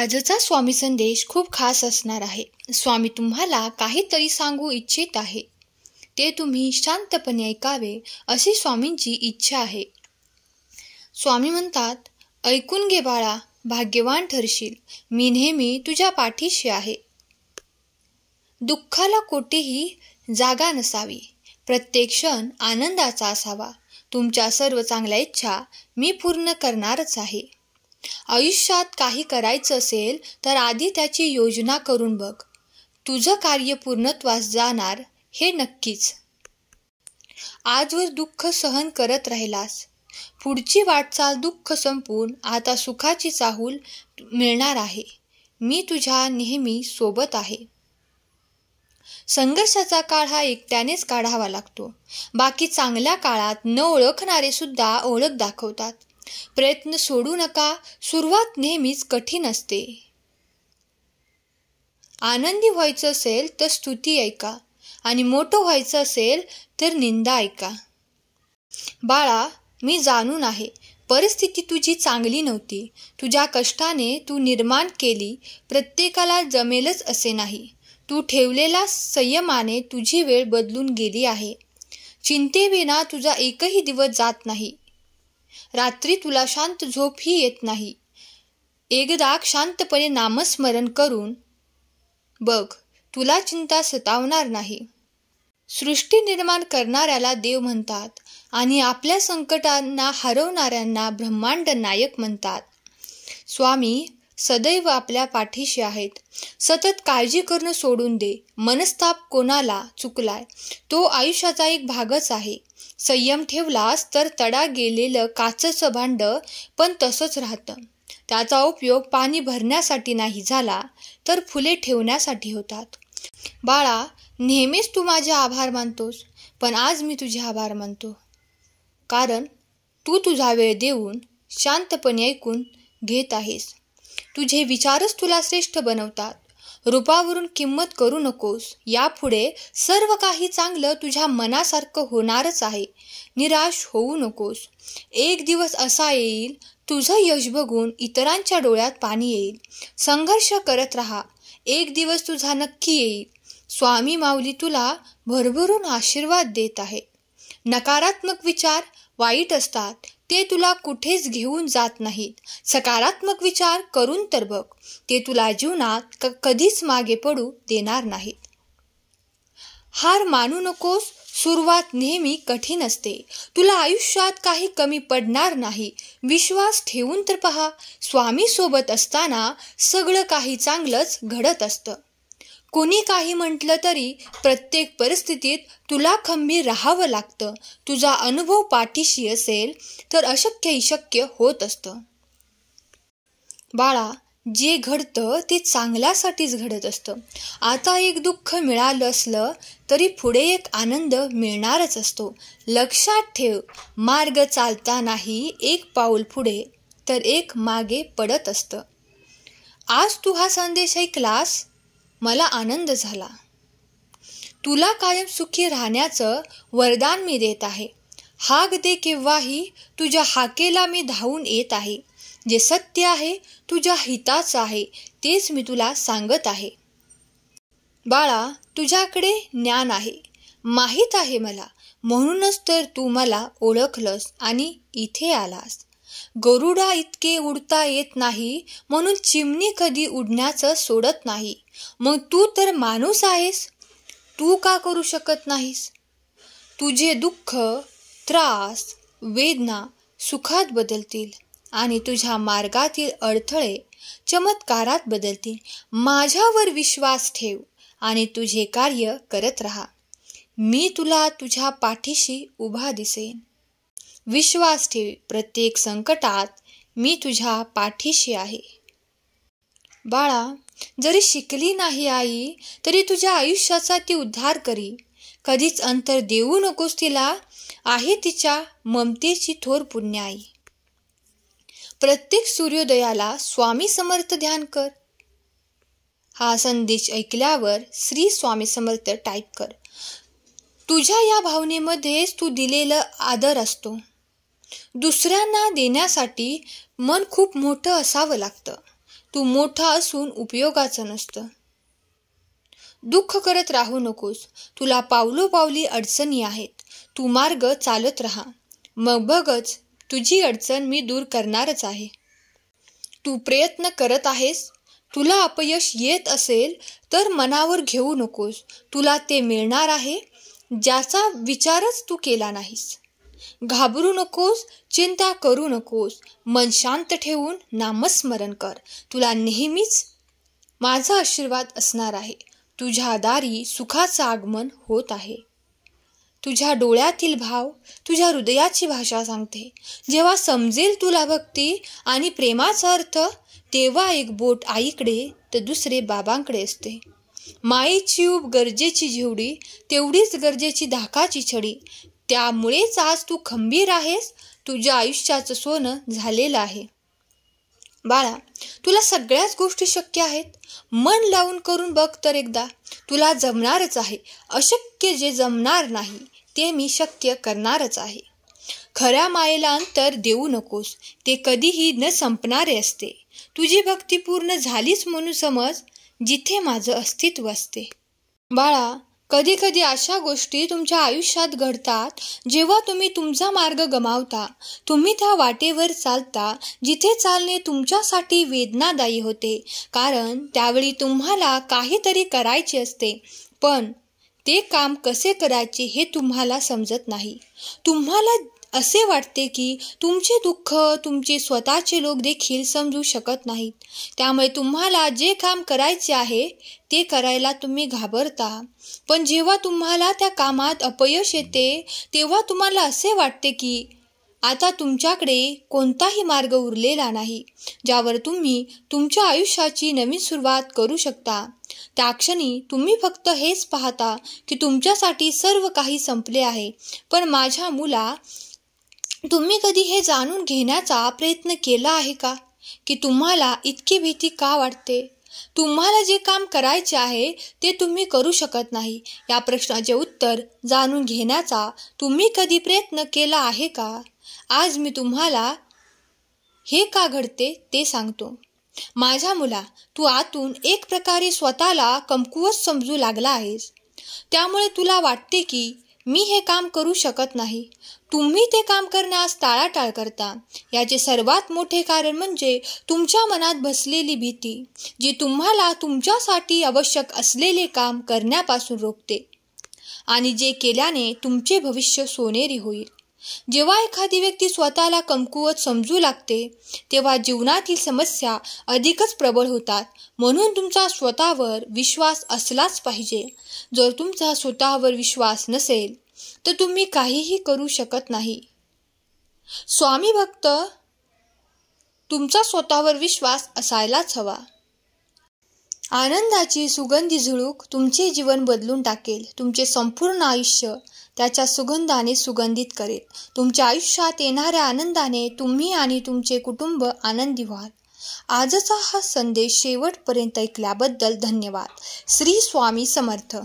आजचा स्वामी संदेश खूप खास असणार आहे. स्वामी तुम्हाला काहीतरी सांगू इच्छित आहे. ते तुम्ही शांतपणे ऐकावे अशी स्वामींची इच्छा आहे. स्वामी म्हणतात, ऐकून घे बाळा, भाग्यवान ठरशील. मी नेहमी तुझ्या पाठीशी आहे. दुःखाला कोठेही जागा नसावी. प्रत्येक क्षण आनंदाचा असावा. तुमच्या सर्व चांगल्या इच्छा मी पूर्ण करणारच आहे. आयुष्यात काही करायचं असेल तर आधी त्याची योजना करून बघ. तुझं कार्य पूर्णत्वास जाणार हे नक्कीच. आजवर दुःख सहन करत राहिलास, पुढची वाटचाल दुःख संपून आता सुखाची चाहूल मिळणार आहे. मी तुझ्या नेहमी सोबत आहे. संघर्षाचा काळ हा एकट्यानेच काढावा लागतो. बाकी चांगल्या काळात न ओळखणारे सुद्धा ओळख दाखवतात. प्रयत्न सोडू नका. सुरुवात नेहमीच कठीण असते. आनंदी व्हायचं असेल तर स्तुती ऐका आणि मोठं व्हायचं असेल तर निंदा ऐका. बाळा, मी जाणून आहे परिस्थिती तुझी चांगली नव्हती. तुझ्या कष्टाने तू निर्माण केली. प्रत्येकाला जमेलच असे नाही. तू ठेवलेल्या संयमाने तुझी वेळ बदलून गेली आहे. चिंतेविना तुझा एकही दिवस जात नाही. रात्री तुला शांत झोपही येत नाही. एकदा शांतपणे नामस्मरण करून बघ, तुला चिंता सतावणार नाही. सृष्टी निर्माण करणाऱ्याला देव म्हणतात आणि आपल्या संकटांना हरवणाऱ्यांना ब्रह्मांड नायक म्हणतात. स्वामी सदैव आपल्या पाठीशी आहेत. सतत काळजी करणं सोडून दे. मनस्ताप कोणाला चुकलाय तो आयुष्याचा एक भागच आहे. संयम ठेवलास तर तडा गेलेलं काचेचं भांड पण तसंच राहतं. त्याचा उपयोग पाणी भरण्यासाठी नाही झाला तर फुले ठेवण्यासाठी होतात. बाळा, नेहमीच तू माझे आभार मानतोस, पण आज मी तुझे आभार मानतो. कारण तू तुझा वेळ देऊन शांतपणे ऐकून घेत आहेस. तुझे विचारच तुला श्रेष्ठ बनवतात. रूपावरून किंमत करू नकोस. यापुढे सर्व काही चांगलं तुझ्या मनासारखं होणारच आहे. निराश होऊ नकोस. एक दिवस असा येईल तुझं यश बघून इतरांच्या डोळ्यात पाणी येईल. संघर्ष करत राहा. एक दिवस तुझा नक्की येईल. स्वामी माऊली तुला भरभरून आशीर्वाद देत आहे. नकारात्मक विचार वाईट असतात. ते तुला कुठेच घेऊन जात नाहीत. सकारात्मक विचार करून तर बघ. ते तुला जीवनात कधीच मागे पडू देणार नाहीत. हार मानू नकोस. सुरुवात नेहमी कठीण असते. तुला आयुष्यात काही कमी पडणार नाही. विश्वास ठेवून तर पहा. स्वामी सोबत असताना सगळं काही चांगलंच घडत असतं. कोणी काही म्हटलं तरी प्रत्येक परिस्थितीत तुला खंबीर राहावं लागतं. तुझा अनुभव पाठीशी असेल तर अशक्यही शक्य होत असतं. बाळा, जे घडतं ते चांगल्यासाठीच घडत असतं. आता एक दुःख मिळालं असलं तरी पुढे एक आनंद मिळणारच असतो. लक्षात ठेव, मार्ग चालतानाही एक पाऊल पुढे तर एक मागे पडत असतं. आज तू हा संदेश ऐकलास, मला आनंद झाला. तुला कायम सुखी राहण्याचं वरदान मी देत आहे. हाक दे केव्हाही, तुझ्या हाकेला मी धावून येत आहे. जे सत्य आहे, तुझ्या हिताचं आहे, तेच मी तुला सांगत आहे. बाळा, तुझ्याकडे ज्ञान आहे, माहीत आहे मला. म्हणूनच तर तू मला ओळखलंस आणि इथे आलास. गरुडा इतके उडता येत नाही म्हणून चिमणी कधी उडण्याचं सोडत नाही. मग तू तर माणूस आहेस, तू का करू शकत नाहीस? तुझे दुःख, त्रास, वेदना सुखात बदलतील आणि तुझ्या मार्गातील अडथळे चमत्कारात बदलतील. माझ्यावर विश्वास ठेव आणि तुझे कार्य करत राहा. मी तुला तुझ्या पाठीशी उभा दिसेन. विश्वास ठेव, प्रत्येक संकटात मी तुझ्या पाठीशी आहे. बाळा, जरी शिकली नाही आई तरी तुझ्या आयुष्याचा ती उद्धार करी. कधीच अंतर देऊ नकोस तिला. आहे तिच्या ममतेची थोर पुण्य आई. प्रत्येक सूर्योदयाला स्वामी समर्थ ध्यान कर. हा संदेश ऐकल्यावर श्री स्वामी समर्थ टाईप कर. तुझ्या या भावनेमध्येच तू दिलेला आदर असतो. दुसऱ्यांना देण्यासाठी मन खूप मोठं असावं लागतं. तू मोठा असून उपयोगाचं नसतं. दुःख करत राहू नकोस. तुला पावलोपावली अडचणी आहेत. तू मार्ग चालत राहा. मग बघच तुझी अडचण मी दूर करणारच आहे. तू प्रयत्न करत आहेस. तुला अपयश येत असेल तर मनावर घेऊ नकोस. तुला ते मिळणार आहे ज्याचा विचारच तू केला नाहीस. घाबरू नकोस. चिंता करू नकोस. मन शांत ठेवून नामस्मरण कर. तुला नेहमीच माझा आशीर्वाद असणार आहे. तुझ्या दारी सुखाचं आगमन होत आहे. तुझ्या डोळ्यातील भाव तुझ्या हृदयाची भाषा सांगते. जेव्हा समजेल तुला भक्ती आणि प्रेमाचा अर्थ, तेव्हा एक बोट आईकडे तर दुसरे बाबांकडे असते. मायेची ऊब गरजेची जेवढी, तेवढीच गरजेची धाकाची छडी. त्यामुळेच आज तू खंबीर आहेस. तुझ्या आयुष्याचं सोनं झालेलं आहे. बाळा, तुला सगळ्याच गोष्टी शक्य आहेत. मन लावून करून बघ तर एकदा. तुला जमणारच आहे. अशक्य जे जमणार नाही ते मी शक्य करणारच आहे. खऱ्या मायेला अंतर देऊ नकोस. ते कधीही न संपणारे असते. तुझी भक्ती पूर्ण झालीच म्हणून समज, जिथे माझं अस्तित्व असते. बाळा, कधी कधी अशा गोष्टी तुमच्या आयुष्यात घडतात जेव्हा तुम्ही तुमचा मार्ग गमावता. तुम्ही त्या वाटेवर चालता जिथे चालणे तुमच्यासाठी वेदनादायी होते. कारण त्यावेळी तुम्हाला काहीतरी करायचे असते, पण ते काम कसे करायचे हे तुम्हाला समजत नाही. तुम्हाला असे वाटते की तुमचे दुःख तुमचे स्वतःचे लोक देखील समजू शकत नाहीत. त्यामुळे तुम्हाला जे काम करायचे आहे ते करायला तुम्ही घाबरता. पण जेव्हा तुम्हाला त्या कामात अपयश येते तेव्हा तुम्हाला असे वाटते की आता तुमच्याकडे कोणताही मार्ग उरलेला नाही ज्यावर तुम्ही तुमच्या आयुष्याची नवीन सुरुवात करू शकता. त्या क्षणी तुम्ही फक्त हेच पाहता की तुमच्यासाठी सर्व काही संपले आहे. पण माझ्या मुला, तुम्ही कधी हे जाणून घेण्याचा प्रयत्न केला आहे का की तुम्हाला इतकी भीती का वाटते? तुम्हाला जे काम करायचे आहे ते तुम्ही करू शकत नाही. या प्रश्नाचे उत्तर जाणून घेण्याचा तुम्ही कधी प्रयत्न केला आहे का? आज मी तुम्हाला हे का घडते ते सांगतो. माझ्या मुला, तू आतून एक प्रकारे स्वतःला कमकुवत समजू लागला आहेस. त्यामुळे तुला वाटते की मी हे काम करू शकत नाही. तुम्ही ते काम करण्यास टाळाटाळ करता. याचे सर्वात मोठे कारण म्हणजे तुमच्या मनात बसलेली भीती, जी तुम्हाला तुमच्यासाठी आवश्यक असलेले काम करण्यापासून रोखते आणि जे केल्याने तुमचे भविष्य सोनेरी होईल. जेव्हा एखादी व्यक्ती स्वतःला कमकुवत समजू लागते तेव्हा जीवनातील समस्या अधिकच प्रबळ होतात. म्हणून तुमचा स्वतःवर विश्वास असलाच पाहिजे. जर तुमचा स्वतःवर विश्वास नसेल तर तुम्ही काहीही करू शकत नाही. स्वामी भक्त, तुमचा स्वतःवर विश्वास असायलाच हवा. आनंदाची सुगंधी झुळूक तुमचे जीवन बदलून टाकेल. तुमचे संपूर्ण आयुष्य त्याच्या सुगंधाने सुगंधित करेल. तुमच्या आयुष्यात येणाऱ्या आनंदाने तुम्ही आणि तुमचे कुटुंब आनंदी व्हाल. आजचा हा संदेश शेवटपर्यंत ऐकल्याबद्दल धन्यवाद. श्री स्वामी समर्थ.